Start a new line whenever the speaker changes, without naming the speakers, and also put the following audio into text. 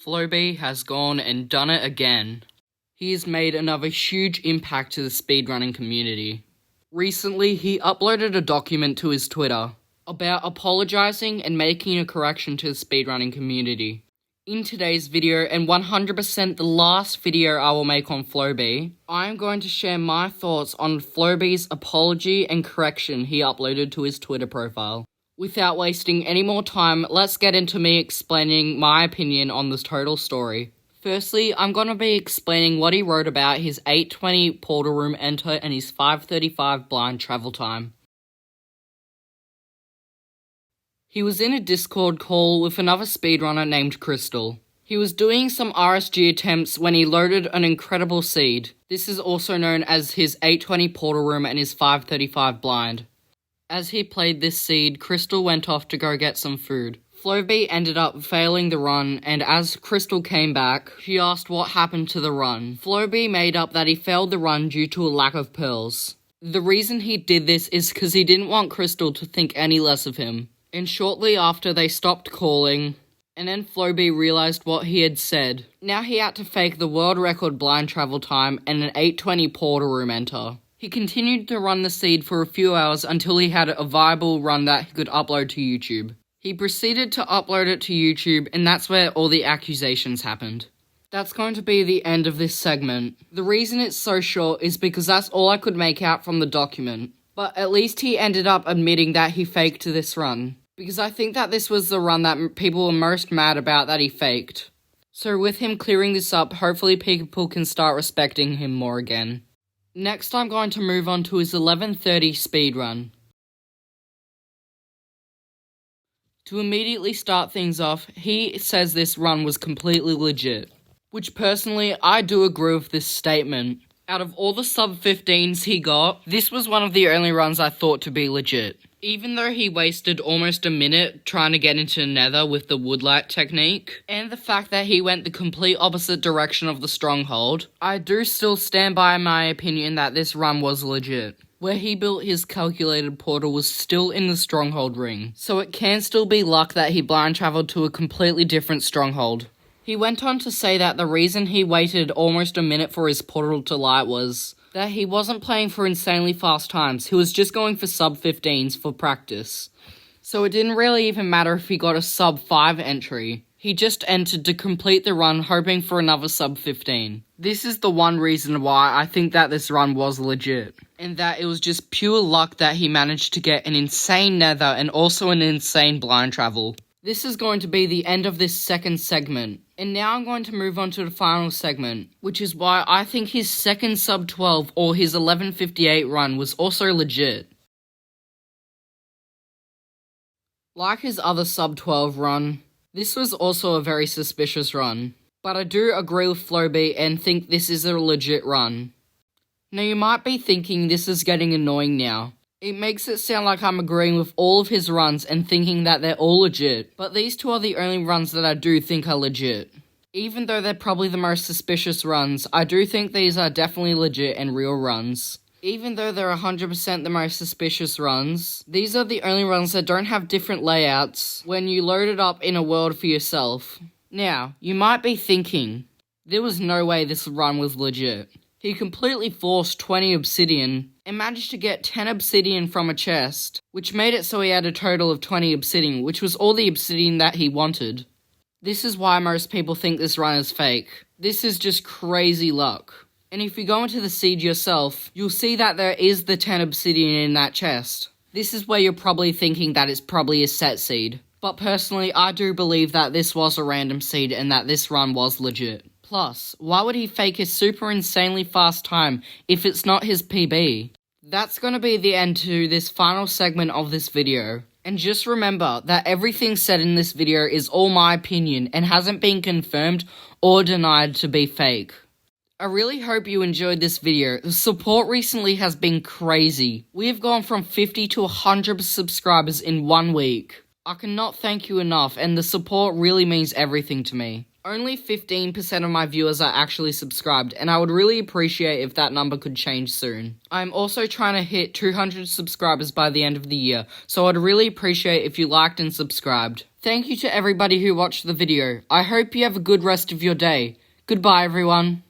FlowBee has gone and done it again. He has made another huge impact to the speedrunning community. Recently, he uploaded a document to his Twitter about apologizing and making a correction to the speedrunning community. In today's video, and 100% the last video I will make on FlowBee, I am going to share my thoughts on FlowBee's apology and correction he uploaded to his Twitter profile. Without wasting any more time, let's get into me explaining my opinion on this total story. Firstly, I'm going to be explaining what he wrote about his 8:20 portal room enter and his 5:35 blind travel time. He was in a Discord call with another speedrunner named Crystal. He was doing some RSG attempts when he loaded an incredible seed. This is also known as his 8:20 portal room and his 5:35 blind. As he played this seed, Crystal went off to go get some food. FlowBee ended up failing the run, and as Crystal came back, she asked what happened to the run. FlowBee made up that he failed the run due to a lack of pearls. The reason he did this is because he didn't want Crystal to think any less of him. And shortly after, they stopped calling, and then FlowBee realized what he had said. Now he had to fake the world record blind travel time and an 8:20 portal room enter. He continued to run the seed for a few hours until he had a viable run that he could upload to YouTube. He proceeded to upload it to YouTube, and that's where all the accusations happened. That's going to be the end of this segment. The reason it's so short is because that's all I could make out from the document. But at least he ended up admitting that he faked this run, because I think that this was the run that people were most mad about that he faked. So with him clearing this up, hopefully people can start respecting him more again. Next, I'm going to move on to his 11:30 speedrun. To immediately start things off, he says this run was completely legit, which personally, I do agree with this statement. Out of all the sub-15s he got, this was one of the only runs I thought to be legit. Even though he wasted almost a minute trying to get into Nether with the woodlight technique, and the fact that he went the complete opposite direction of the stronghold, I do still stand by my opinion that this run was legit. Where he built his calculated portal was still in the stronghold ring, so it can still be luck that he blind traveled to a completely different stronghold. He went on to say that the reason he waited almost a minute for his portal to light was that he wasn't playing for insanely fast times, he was just going for sub-15s for practice. So it didn't really even matter if he got a sub-5 entry. He just entered to complete the run hoping for another sub-15. This is the one reason why I think that this run was legit, and that it was just pure luck that he managed to get an insane nether and also an insane blind travel. This is going to be the end of this second segment, and now I'm going to move on to the final segment, which is why I think his second sub-12 or his 11:58 run was also legit. Like his other sub-12 run, this was also a very suspicious run, but I do agree with FlowBee and think this is a legit run. Now you might be thinking this is getting annoying now. It makes it sound like I'm agreeing with all of his runs and thinking that they're all legit, but these two are the only runs that I do think are legit. Even though they're probably the most suspicious runs, I do think these are definitely legit and real runs. Even though they're 100% the most suspicious runs, these are the only runs that don't have different layouts when you load it up in a world for yourself. Now, you might be thinking, there was no way this run was legit. He completely forced 20 obsidian and managed to get 10 obsidian from a chest, which made it so he had a total of 20 obsidian, which was all the obsidian that he wanted. This is why most people think this run is fake. This is just crazy luck. And if you go into the seed yourself, you'll see that there is the 10 obsidian in that chest. This is where you're probably thinking that it's probably a set seed. But personally, I do believe that this was a random seed and that this run was legit. Plus, why would he fake his super insanely fast time if it's not his PB? That's gonna be the end to this final segment of this video. And just remember that everything said in this video is all my opinion and hasn't been confirmed or denied to be fake. I really hope you enjoyed this video. The support recently has been crazy. We have gone from 50 to 100 subscribers in 1 week. I cannot thank you enough, and the support really means everything to me. Only 15% of my viewers are actually subscribed, and I would really appreciate if that number could change soon. I'm also trying to hit 200 subscribers by the end of the year, so I'd really appreciate if you liked and subscribed. Thank you to everybody who watched the video. I hope you have a good rest of your day. Goodbye, everyone.